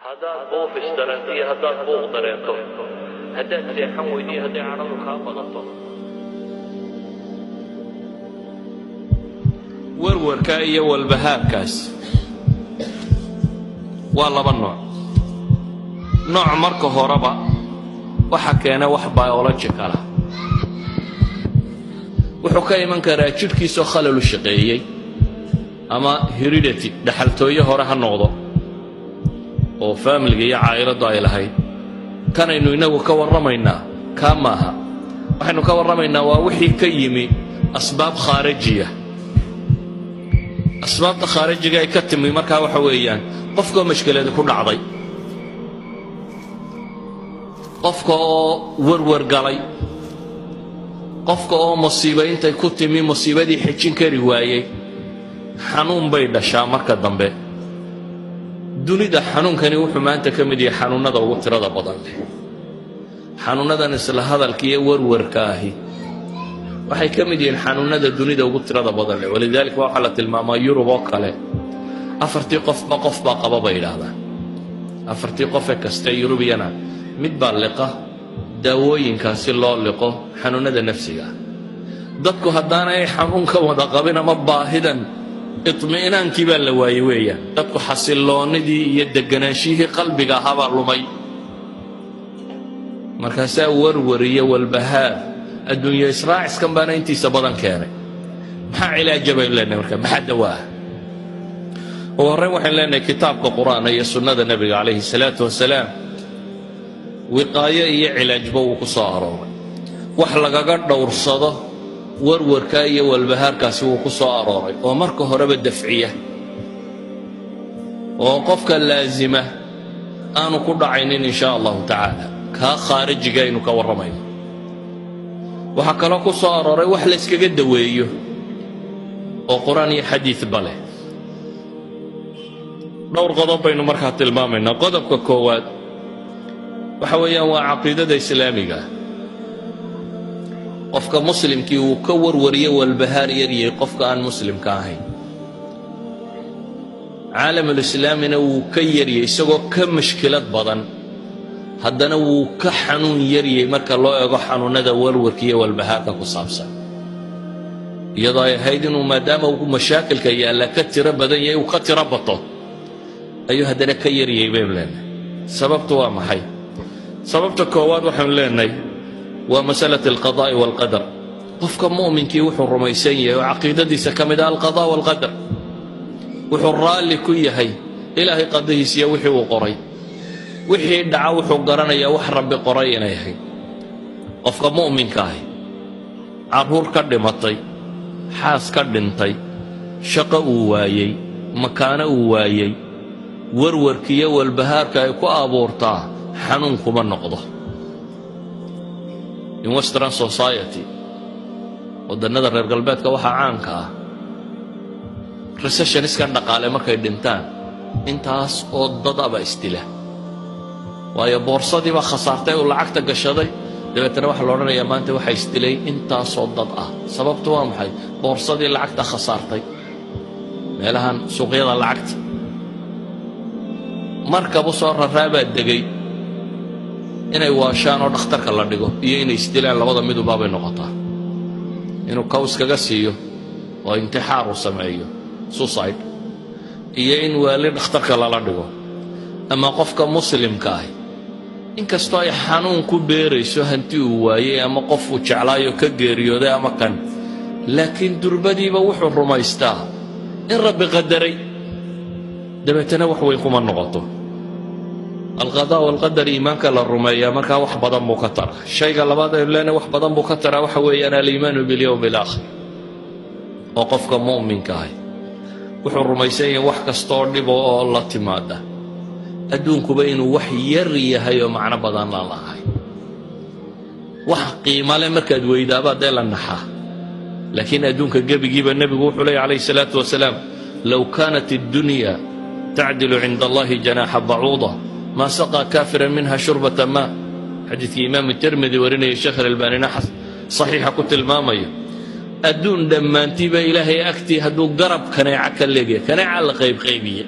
haddaad buufis dareento iyo haddaad buuq dareento, haddaad seexan weydiyo hadday cadhadu kaa badato. warwarka iyo walbahaarkaas waa laba nooc. nooc marka horeba waxa keena wax biological ah, wuxuu ka iman karaa jidhkiisoo khalal u shaqeeyey ama heredity dhaxaltooye hore ha noqdo oo faamiliga iyo caa'iladu ay lahayd. kanaynu inagu ka warramaynaa kaa maaha. waxaynu ka warramaynaa waa wixii ka yimi asbaab khaarijiya. asbaabta khaarijiga ay ka timi markaa waxa weeyaan qofkoo mashkilada ku dhacday, qofka oo warwar galay, qofka oo musiibo intay ku timi musiibadii xejin kari waayey. xanuun bay dhashaa marka dambe. dunida xanuunkani wuxuu maanta ka mid yahay xanuunada ugu tirada badan leh. xanuunadan isla hadalka iyo warwarka ahi waxay ka mid yihiin xanuunada dunida ugu tirada badan leh. walidaalika waxaa la tilmaamaa yurub oo kale 4 qofba qof baa qaba bay yidhaahdaan. 4 qof ee kasta yurubiyana mid baa liqa daawooyinkaasi loo liqo xanuunada nafsiga. dadku haddaanay xanuunka wada qabin ama baahidan iطmi'inaankii baa la waayey weeyaan. dadku xasilloonnidii iyo deganaanshihii qalbiga ahaabaa lumay. markaasaa warwar iyo walbahaar adduunyo israaciskan baana intiisa badan keenay. maxaa cilaaja baynu leenahay marka? maxaa dawaa? ugu horrayn waxaynu leenahay kitaabka qur'aana iyo sunnada nebiga calayhi salaatu wasalaam wiqaayo iyo cilaajba wuu ku soo arooray. wax lagaga dhowrsado warwarka iyo walbahaarkaasi wuu ku soo arooray oo marka horeba dafciya oo qofka laasima aanu ku dhacaynin in shaa allahu tacaala. kaa khaarijiga aynu ka warramayno. waxaa kaloo ku soo arooray wax la yskaga daweeyo oo qur'aan iyo xadiidba leh. dhowr qodob baynu markaa tilmaamaynaa. qodobka koowaad waxa weeyaan waa caqiidada islaamiga. qofka muslimkii uu ka warwariyo walbahaar yaryay qofka aan muslimka ahayn. caalamulislaamina wuu ka yaryay isagoo ka mashkilad badan, haddana wuu ka xanuun yaryay marka loo eego xanuunada warwarka iyo walbahaarka ku saabsan. iyadoo ay ahayd inuu maadaama uu mashaakilka yaalla ka tiro badan yahay uu ka tiro bato, ayuu haddana ka yaryay baynu leenahay. sababtu waa maxay? sababta koowaad waxaynu leenahay waa masalatu alqadaa'i waalqadar. qofka mu'minkii wuxuu rumaysan yahay oo caqiidadiisa ka mid ah alqadaa' waalqadar. wuxuu raalli ku yahay ilaahay qadadiisiiyo wixii uu qoray. wixii dhaca wuxuu garanayaa wax rabbi qoray inay ahayd. qofka mu'minka ahi carruur ka dhimatay, xaas ka dhintay, shaqo uu waayey, makaano uu waayey, warwarkiiyo walbahaarka ay ku abuurtaa xanuun kuma noqdo. in western society waddannada reer galbeedka waxaa caanka ah recessioniskan dhaqaale markay dhintaan intaas oo dadaba isdila. waayo boorsadii baa khasaartay uu lacagta gashaday, dabeetana waxaa la odhanayaa maanta waxaa isdilay intaasoo dad ah. sababtu waa maxay? boorsadii lacagta khasaartay meelahan suuqyada lacagta. markabu soo raraabaa degay inay waashaan oo dhakhtarka la dhigo iyo inay isdilaan, labada midubaabay noqotaa. inuu kaws kaga siiyo oo intixaar uu sameeyo suicide, iyo in waali dhakhtarka lala dhigo. ama qofka muslimka ahi inkastoo ay xanuun ku beerayso hanti uu waayey ama qof uu jeclaayo ka geeriyooday ama kan, laakiin durbadiiba wuxuu rumaystaa in rabbi qadaray, dabeetana wax weyn kuma noqoto. alqadaa waalqadar iimaanka la rumeeyaa markaa wax badan buu ka taraa. shayga labaad aynu leenahay wax badan buu ka taraa waxa weeyaan aliimaanu bilyowmi alaakhir. oo qofka mu'minka ahi wuxuu rumaysan yahay wax kastoo dhibo oo la timaada adduunkuba inuu wax yar yahay oo macno badan la lahay. wax qiimo leh markaad weydaaba dee la naxaa. laakiin adduunka gebigiiba nebigu wuxuu leeyahy calayhi salaatu wasalaam low kaanat addunya tacdilu cinda allahi janaaxa bacuuda maa saqaa kaafiran minha shurbata maa. xadiidkii imaamu tirmidi warinaya sheekh alalbaanina saxiixa ku tilmaamaya. adduun dhammaantiiba ilaahay agtii hadduu garab kaneeca ka leegyahay, kaneeca la qaybqaybiye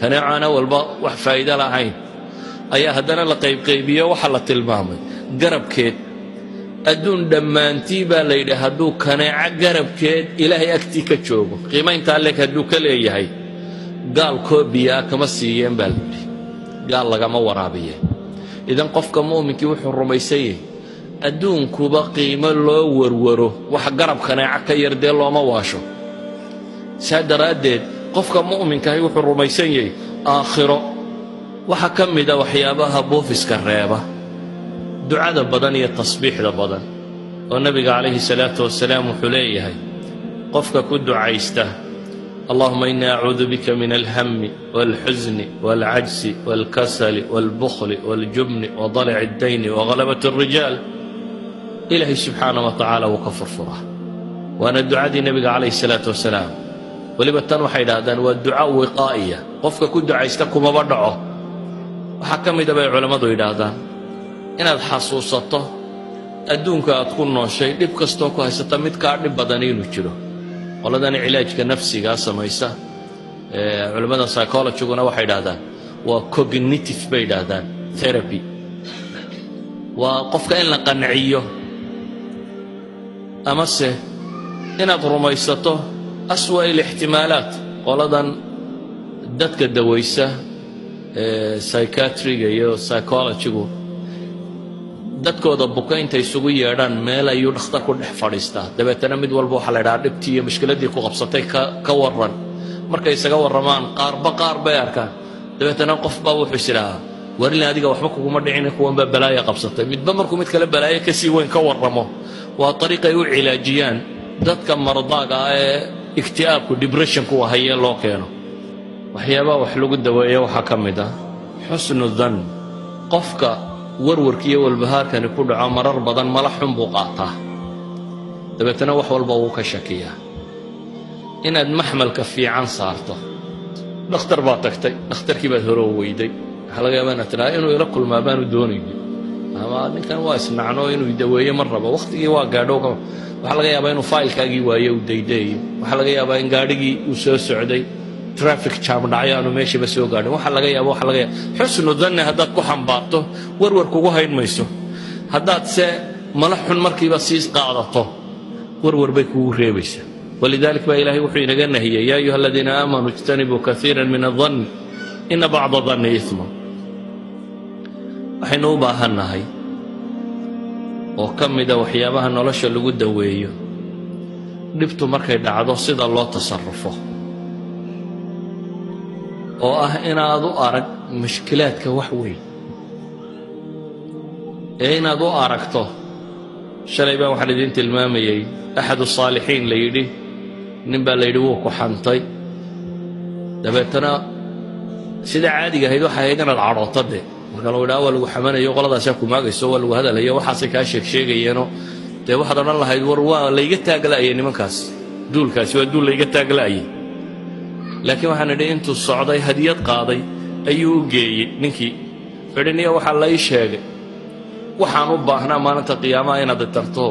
kaneecana walba wax faa'iido lahayn ayaa haddana la qaybqaybiyo waxa la tilmaamay garabkeed adduun dhammaantii baa la yidhi hadduu kaneeco garabkeed ilaahay agtii ka joogo qiimayntaa leeg hadduu ka leeyahay gaal koobiyaa kama siiyeen baa la yidhi gaal lagama waraabiye idan qofka mu'minkii wuxuu rumaysan yahay adduunkuba qiimo loo warwaro wax garab kaneeco ka yar dee looma waasho saa daraaddeed qofka mu'minkahi wuxuu rumaysan yahay aakhiro waxa ka mida waxyaabaha boofiska reeba ducada badan iyo tasbiixda badan oo nabiga calayhi salaatu wasalaam wuxuu leeyahay qofka ku ducaysta allahuma innii acuudu bika min alhami waalxusni waalcajsi waalkasali waalbukhli waaljubni wadalaci addayni waghalabati alrijaal ilaahay subxaanahu wa tacaala wuu ka furfuraa waana ducadii nabiga calayhi salaatu wasalaam weliba tan waxay idhaahdaan waa duca wiqaa'iya qofka ku ducaysta kumaba dhaco waxaa ka mida bay culammadu yidhaahdaan inaad xasuusato adduunka aad ku nooshay dhib kastoo ku haysata mid kaa dhib badani inuu jiro qoladani cilaajka nafsigaa samaysa culammada psychologiguna waxay idhahdaan waa cognitive bay idhaahdaan therapy waa qofka in la qanciyo amase inaad rumaysato aswa ilixtimaalaat qoladan dadka dawaysa psychiatriga iyo psychologigu dadkooda buka intay isugu yeedhaan meel ayuu dhakhtar ku dhex fadhiistaa dabeetana mid walba waxaa la idhaha dhibtii iyo mushkiladdii ku qabsatay ka warran markay isaga warramaan qaar bay arkaan dabeetana qof baa wuxuu is idhahaa warilin adiga waxba kuguma dhicina kuwanbaa balaaya qabsatay midba markuu mid kale balaayo kasii weyn ka warramo waa ariiq ay u cilaajiyaan dadka mardaaga ah ee ikti'aabku depressionku hayee loo keeno waxyaabaha wax lagu daweeya waxaa ka mid ah xusnu dan qofka warwarkiiyo walbahaarkani ku dhaco marar badan mala xun buu qaataa dabeetana wax walba wuu ka shakiyaa inaad maxmalka fiican saarto dhakhtar baad tagtay dhakhtarkii baad hore weyday waxaa laga yaabaa inaad tidhaha inuu ila kulmaa baanu doonaynin ama ninkan waa isnacno inuu daweeyo mar rabo wakhtigii waa gaadho waxaa laga yaabaa inuu faylkaagii waayo uu daydaeyo waxaa laga yaabaa in gaadhigii uu soo socday traffic jam dhacyo aanu meeshaba soo gaadhin waxaa laga yaaba xusnu danni haddaad ku xambaarto warwar kugu hayn mayso haddaad se mala xun markiiba sii qaadato warwar bay kugu reebaysaa walidalik baa ilaahay wuxuu inaga nahiyey yaa ayuha aladiina aamanuu ijtanibuu kaiira min adanni ina bacda danni isman waxaynu u baahannahay oo ka mida waxyaabaha nolosha lagu daweeyo dhibtu markay dhacdo sida loo tasarrufo oo ah inaad u arag mushkilaadka wax weyn ee inaad u aragto shalay baan waxaan idiin tilmaamayey axadu saalixiin la yidhi nin baa la yidhi wuu ku xantay dabeetana sida caadiga ahayd waxay ahayd inaad cadhooto dee marka lagu idhaha waa lagu xamanayo qoladaasaa ku maagayso waa lagu hadalayo waxaasay kaa sheegsheegayeenoo dee waxaad odhan lahayd war waa layga taagla'ayay nimankaas duulkaasi waa duul layga taagla'ayay laakiin waxaan idhi intuu socday hadiyad qaaday ayuu u geeyey ninkii fidhiniya waxaa la ii sheegay waxaan u baahnaa maalinta qiyaamaha inaad tarto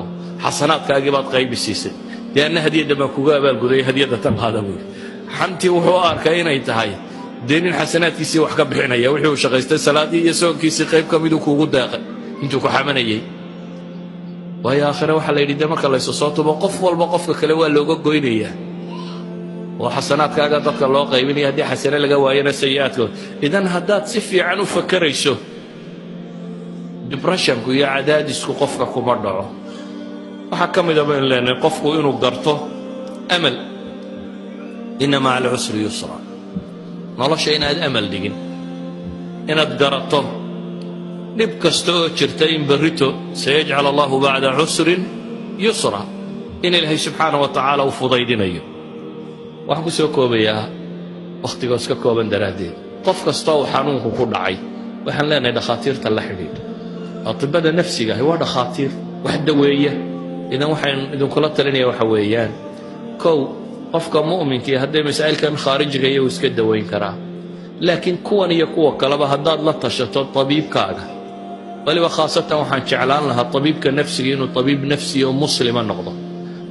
xasanaadkaagii baad qaybi siisay dee anna hadiyadda baan kuga abaalgudaya hadiyadda tan qaada buuri xantii wuxuu u arkay inay tahay dee nin xasanaadkiisii wax ka bixinaya wixii uu shaqaystay salaadii iyo soonkiisii qayb ka miduu kuugu deeqay intuu ku xamanayey waayo aakhire waxaa la yidhi dee marka laysu soo tubo qof walba qofka kale waa looga goynayaa oo xasanaadkaaga dadka loo qaybinaya haddii xasane laga waayana sayi'aadkood idan haddaad si fiican u fakarayso debreshonku iyo cadaadisku qofka kuma dhaco waxaa ka mida baynu leenahay qofku inuu garto amal inna maca alcusri yusra nolosha inaad amal dhigin inaad garato dhib kasta oo jirta in berrito sayajcal allahu bacda cusrin yusra in ilaahay subxaana wa tacaala uu fudaydinayo waxaan ku soo koobayaa wakhtigoos ka kooban daraaddeed qof kastoo uu xanuunku ku dhacay waxaan leenahay dhakhaatiirta la xidhiidh atibada nafsiga ahi waa dhakhaatiir wax daweeya idan waxaan idinkula talinaya waxa weeyaan kow qofka mu'minkii hadday masaa'ilkan khaarijiga iyo uu iska daweyn karaa laakiin kuwan iyo kuwa kaleba haddaad la tashato tabiibkaaga waliba khaasatan waxaan jeclaan lahaa tabiibka nafsiga inuu tabiib nafsi oo muslima noqdo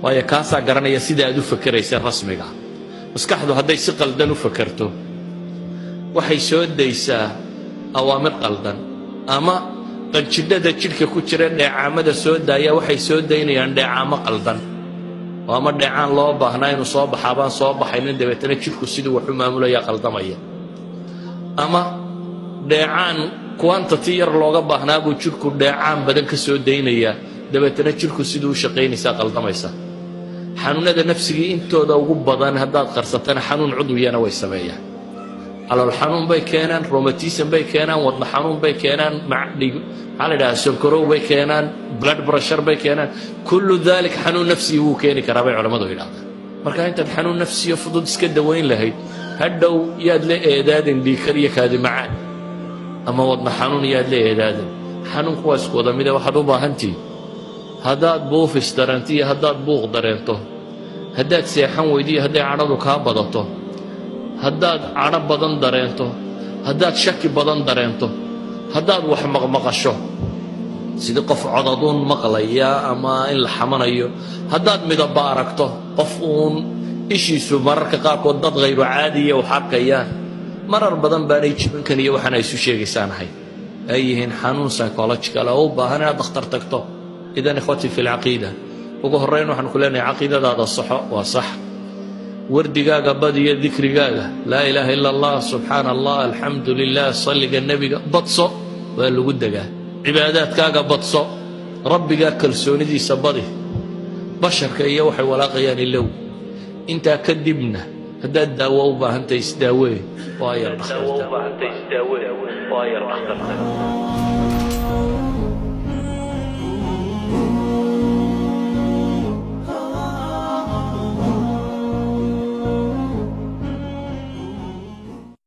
waayo kaasaa garanaya sida aad u fakeraysa rasmiga maskaxdu hadday si qaldan u fakerto waxay soo daysaa awaamir qaldan ama qanjidhada jidhka ku jira dheecaamada soo daaya waxay soo daynayaan dheecaamo qaldan oo ama dheecaan loo baahnaa inuu soo baxaa baan soo baxaynin dabeetana jidhku siduu wax u maamulayaa qaldamaya ama dheecaan quantity yar looga baahnaa buu jidhku dheecaan badan ka soo daynayaa dabeetana jidhku siduu u shaqaynaysaa qaldamaysa xanuunada nafsigii intooda ugu badan haddaad qarsatana xanuun cudwiyana way sameeyaan calool xanuun bay keenaan rheumatism bay keenaan wadna xanuun bay keenaan maxaa la yidhaha sonkorow bay keenaan blood pressure bay keenaan kullu dalik xanuun nafsigi wuu keeni karaa bay culammadu yidhahdaan marka intaad xanuun nafsiyo fudud iska dawayn lahayd hadhow yaad la eedaadin dhiikar iyo kaadi macaan ama wadna xanuun yaad la eedaadin xanuunku waa isku wada mide waxaad u baahantihi haddaad buufis dareento iyo haddaad buuq dareento haddaad seexan weydo iyo hadday cadhadu kaa badato haddaad cadho badan dareento haddaad shaki badan dareento haddaad wax maqmaqasho sidii qof codaduun maqlaya ama in la xamanayo haddaad midaba aragto qof uun ishiisu mararka qaarkood dad hayro caadiya wax arkayaan marar badan baanay jibankan iyo waxaan ay isu sheegaysaanahay ay yihiin xanuun psychological oo u baahan inaad dhakhtar tagto idan ikhwatii fi lcaqiida ugu horrayn waxaan ku leenahay caqiidadaada saxo waa sax wardigaaga badiyo dikrigaaga laa ilaaha ila allah subxaana allah alxamdu lilah salliga nebiga badso waa lagu degaa cibaadaadkaaga badso rabbigaa kalsoonidiisa badi basharka iyo waxay walaaqayaan ilow intaa kadibna haddaad daawo u baahantahay isdaawee waa yar dhakhtarta